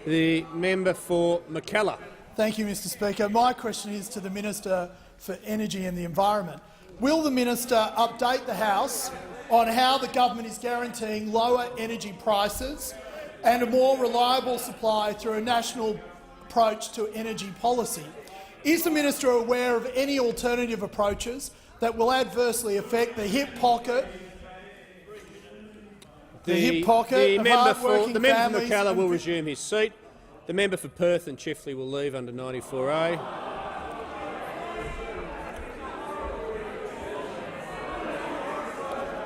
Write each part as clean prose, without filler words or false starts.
The member for Mackellar. Thank you, Mr Speaker. My question is to the Minister for Energy and the Environment. Will the minister update the House on how the government is guaranteeing lower energy prices and a more reliable supply through a national approach to energy policy? Is the minister aware of any alternative approaches that will adversely affect the hip pocket The member for Mackellar will resume his seat. The member for Perth and Chifley will leave under 94A.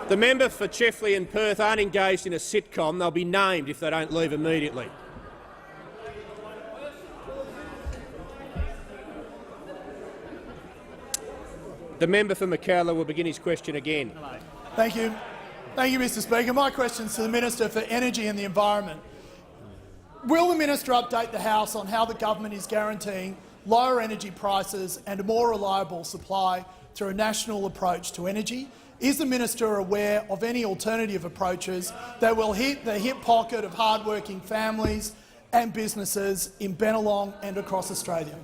The member for Chifley and Perth aren't engaged in a sitcom. They'll be named if they don't leave immediately. The member for Mackellar will begin his question again. Thank you. Thank you, Mr Speaker. My question is to the Minister for Energy and the Environment. Will the minister update the House on how the government is guaranteeing lower energy prices and a more reliable supply through a national approach to energy? Is the minister aware of any alternative approaches that will hit the hip pocket of hard-working families and businesses in Bennelong and across Australia?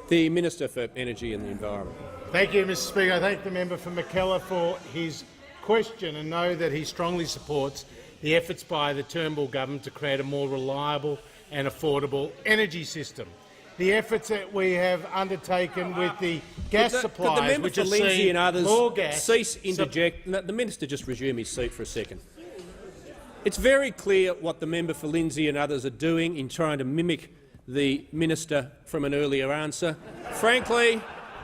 The Minister for Energy and the Environment. Thank you, Mr Speaker. I thank the member for Mackellar for his question and know that he strongly supports the efforts by the Turnbull government to create a more reliable and affordable energy system. The efforts that we have undertaken with the gas supplies, which has seen and others more gas. Cease interject. The minister just resume his seat for a second. It's very clear what the member for Lindsay and others are doing in trying to mimic the minister from an earlier answer. Frankly,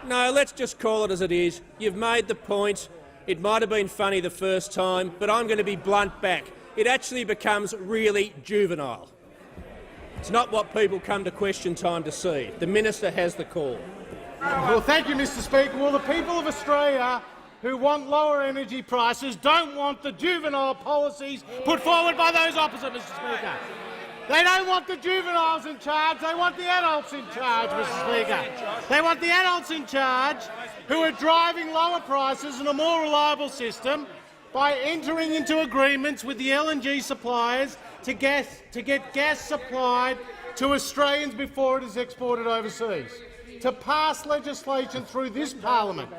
no, let's just call it as it is. You've made the point. It might have been funny the first time, but I'm going to be blunt back. It actually becomes really juvenile. It's not what people come to question time to see. The minister has the call. Well, thank you, Mr Speaker. Well, the people of Australia who want lower energy prices don't want the juvenile policies put forward by those opposite, Mr Speaker. They don't want the juveniles in charge, they want the adults in charge, Mr Speaker. They want the adults in charge who are driving lower prices and a more reliable system by entering into agreements with the LNG suppliers to get gas supplied to Australians before it is exported overseas, to pass legislation through this parliament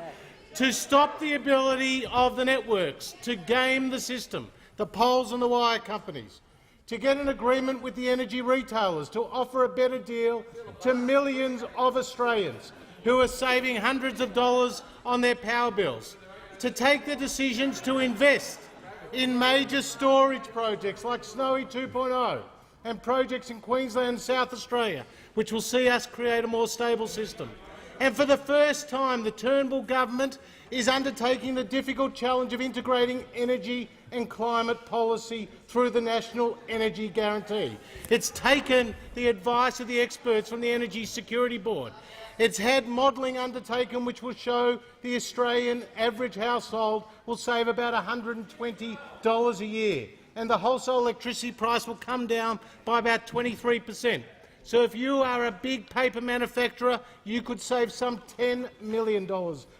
to stop the ability of the networks to game the system, the poles and the wire companies, to get an agreement with the energy retailers to offer a better deal to millions of Australians who are saving hundreds of dollars on their power bills, to take the decisions to invest in major storage projects like Snowy 2.0 and projects in Queensland and South Australia, which will see us create a more stable system. And for the first time, the Turnbull government is undertaking the difficult challenge of integrating energy and climate policy through the National Energy Guarantee. It's taken the advice of the experts from the Energy Security Board. It's had modelling undertaken which will show the Australian average household will save about $120 a year, and the wholesale electricity price will come down by about 23%. So if you are a big paper manufacturer, you could save some $10 million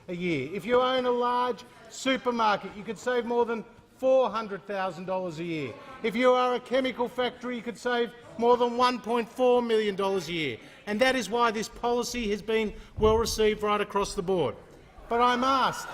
a year. If you own a large supermarket, you could save more than $400,000 a year. If you are a chemical factory, you could save more than $1.4 million a year. And that is why this policy has been well received right across the board. But I'm asked,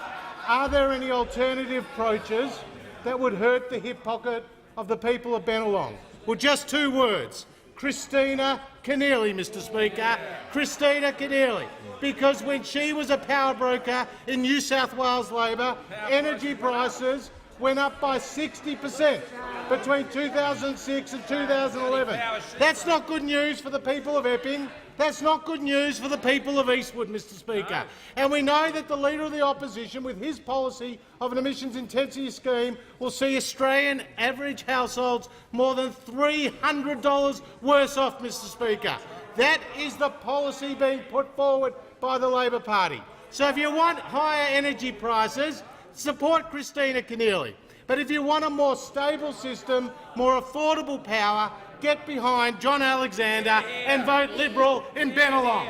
are there any alternative approaches that would hurt the hip pocket of the people of Bennelong? Well, just two words. Christina Keneally, Mr Speaker. Christina Keneally. Because when she was a power broker in New South Wales Labor, energy prices went up by 60% between 2006 and 2011. That's not good news for the people of Epping. That's not good news for the people of Eastwood, Mr Speaker. And we know that the Leader of the Opposition, with his policy of an emissions intensity scheme, will see Australian average households more than $300 worse off, Mr Speaker. That is the policy being put forward by the Labor Party. So if you want higher energy prices, support Christina Keneally. But if you want a more stable system, more affordable power, get behind John Alexander and vote Liberal in Bennelong.